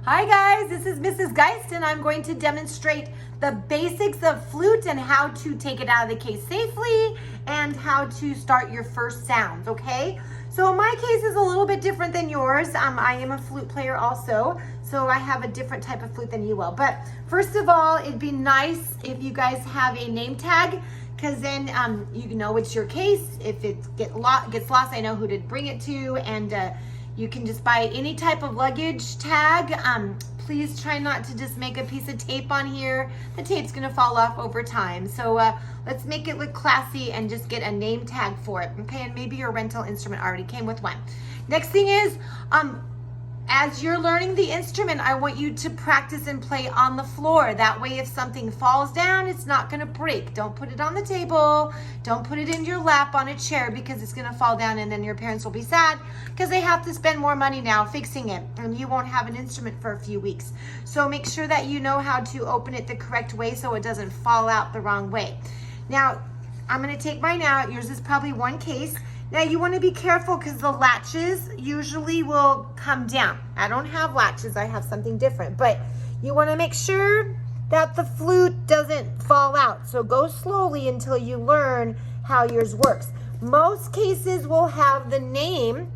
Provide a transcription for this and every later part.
Hi guys, this is Mrs. Geist and I'm going to demonstrate the basics of flute and how to take it out of the case safely and how to start your first sounds, okay? So my case is a little bit different than yours. I am a flute player also, so I have a different type of flute than you will. But first of all, it'd be nice if you guys have a name tag, because then you know it's your case. If it gets lost, I know who to bring it to, and you can just buy any type of luggage tag. Please try not to just make a piece of tape on here. The tape's gonna fall off over time. So let's make it look classy and just get a name tag for it, okay? And maybe your rental instrument already came with one. Next thing is, as you're learning the instrument, I want you to practice and play on the floor. That way, if something falls down, it's not gonna break. Don't put it on the table. Don't put it in your lap on a chair, because it's gonna fall down and then your parents will be sad because they have to spend more money now fixing it and you won't have an instrument for a few weeks. So make sure that you know how to open it the correct way so it doesn't fall out the wrong way. Now, I'm gonna take mine out. Yours is probably one case. Now you want to be careful because the latches usually will come down. I don't have latches, I have something different, but you want to make sure that the flute doesn't fall out. So go slowly until you learn how yours works. Most cases will have the name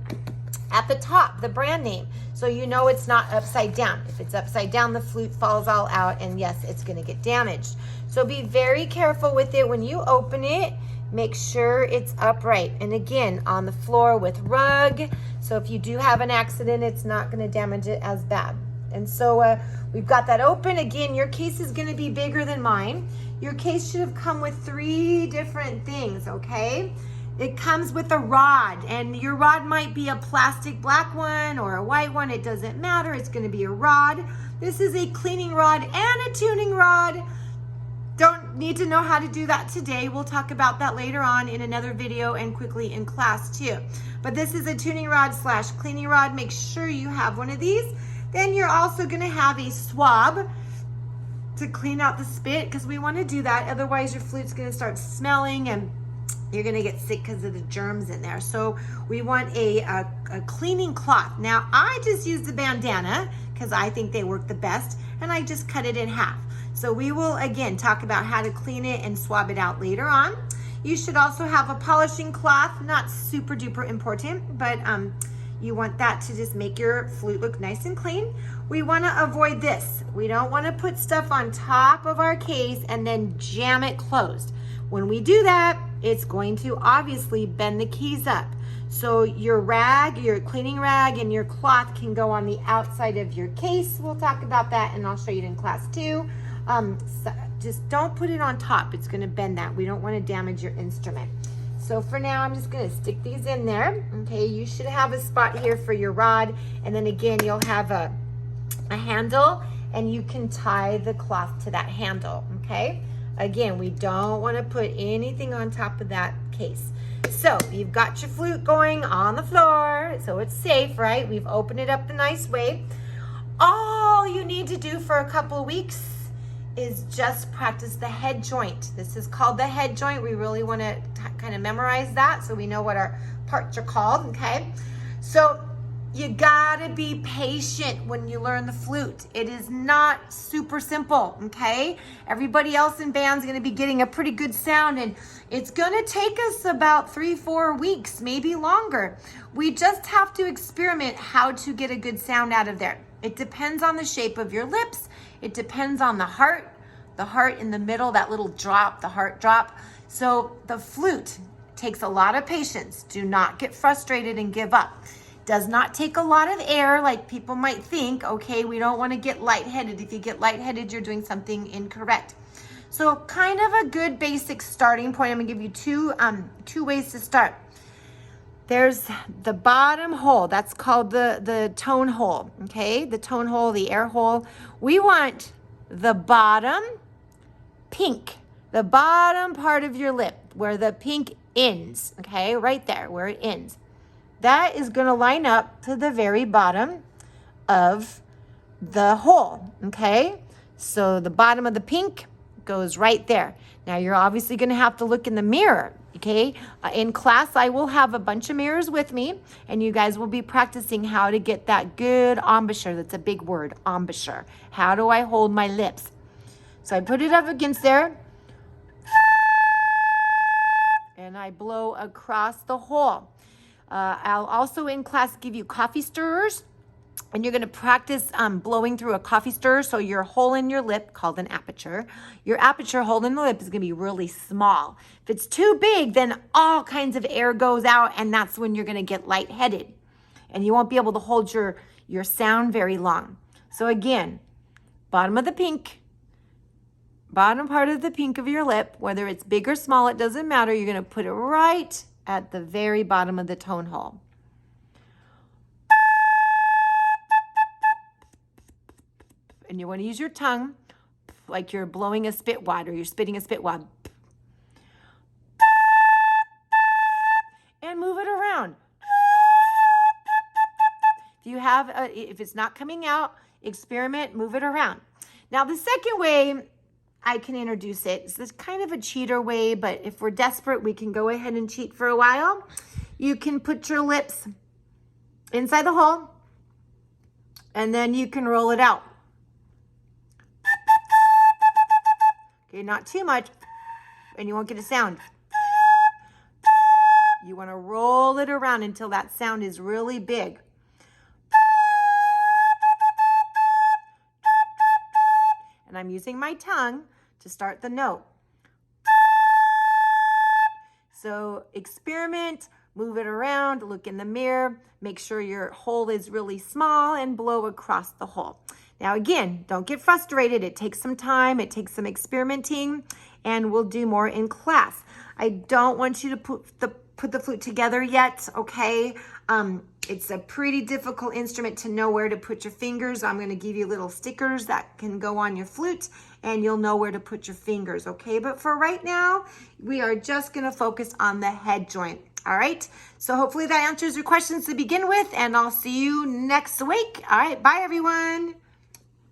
at the top, the brand name, so you know it's not upside down. If it's upside down, the flute falls all out, and yes, it's going to get damaged. So be very careful with it when you open it. Make sure it's upright, and again, on the floor with rug, so if you do have an accident, it's not going to damage it as bad. And so we've got that open. Again, your case is going to be bigger than mine. Your case should have come with 3 different things, okay? It comes with a rod, and your rod might be a plastic black one or a white one. It doesn't matter. It's going to be a rod. This is a cleaning rod and a tuning rod. Don't need to know how to do that today. We'll talk about that later on in another video and quickly in class too. But this is a tuning rod / cleaning rod. Make sure you have one of these. Then you're also going to have a swab to clean out the spit, because we want to do that. Otherwise your flute's going to start smelling and you're going to get sick because of the germs in there. So we want a cleaning cloth. Now I just use the bandana because I think they work the best, and I just cut it in half. So we will, again, talk about how to clean it and swab it out later on. You should also have a polishing cloth, not super duper important, but you want that to just make your flute look nice and clean. We want to avoid this. We don't want to put stuff on top of our case and then jam it closed. When we do that, it's going to obviously bend the keys up. So your rag, your cleaning rag, and your cloth can go on the outside of your case. We'll talk about that, and I'll show you in class too. So just don't put it on top. It's going to bend that. We don't want to damage your instrument. So for now, I'm just going to stick these in there. Okay, you should have a spot here for your rod, and then again, you'll have a handle, and you can tie the cloth to that handle. Okay, again, we don't want to put anything on top of that case. So you've got your flute going on the floor, so it's safe, right? We've opened it up the nice way. All you need to do for a couple of weeks is just practice the head joint. This is called the head joint. We really want to kind of memorize that so we know what our parts are called, okay? So you gotta be patient when you learn the flute. It is not super simple, okay? Everybody else in band's gonna be getting a pretty good sound, and it's gonna take us about 3-4 weeks, maybe longer. We just have to experiment how to get a good sound out of there. It depends on the shape of your lips. It depends on the heart in the middle, that little drop, the heart drop. So the flute takes a lot of patience. Do not get frustrated and give up. Does not take a lot of air like people might think. Okay, we don't want to get lightheaded. If you get lightheaded, you're doing something incorrect. So kind of a good basic starting point. I'm gonna give you two ways to start. There's the bottom hole. That's called the tone hole, okay? The tone hole, the air hole. We want the bottom pink, the bottom part of your lip where the pink ends, okay? Right there, where it ends. That is gonna line up to the very bottom of the hole, okay? So the bottom of the pink goes right there. Now you're obviously gonna have to look in the mirror. Okay, in class, I will have a bunch of mirrors with me, and you guys will be practicing how to get that good embouchure. That's a big word, embouchure. How do I hold my lips? So I put it up against there, and I blow across the hole. I'll also in class give you coffee stirrers, and you're going to practice blowing through a coffee stirrer. So your hole in your lip, called an aperture, your aperture hole in the lip is going to be really small. If it's too big, then all kinds of air goes out, and that's when you're going to get lightheaded, and you won't be able to hold your sound very long. So again, bottom of the pink, bottom part of the pink of your lip, whether it's big or small, it doesn't matter. You're going to put it right at the very bottom of the tone hole. And you want to use your tongue like you're blowing a spit wad, or you're spitting a spit wad. And move it around. If it's not coming out, experiment, move it around. Now, the second way I can introduce it is this kind of a cheater way, but if we're desperate, we can go ahead and cheat for a while. You can put your lips inside the hole, and then you can roll it out. Okay, not too much, and you won't get a sound. You want to roll it around until that sound is really big. And I'm using my tongue to start the note. So experiment, move it around, look in the mirror, make sure your hole is really small, and blow across the hole. Now again, don't get frustrated. It takes some time, it takes some experimenting, and we'll do more in class. I don't want you to put the flute together yet, okay? It's a pretty difficult instrument to know where to put your fingers. I'm gonna give you little stickers that can go on your flute, and you'll know where to put your fingers, okay? But for right now, we are just gonna focus on the head joint, all right? So hopefully that answers your questions to begin with, and I'll see you next week. All right, bye everyone.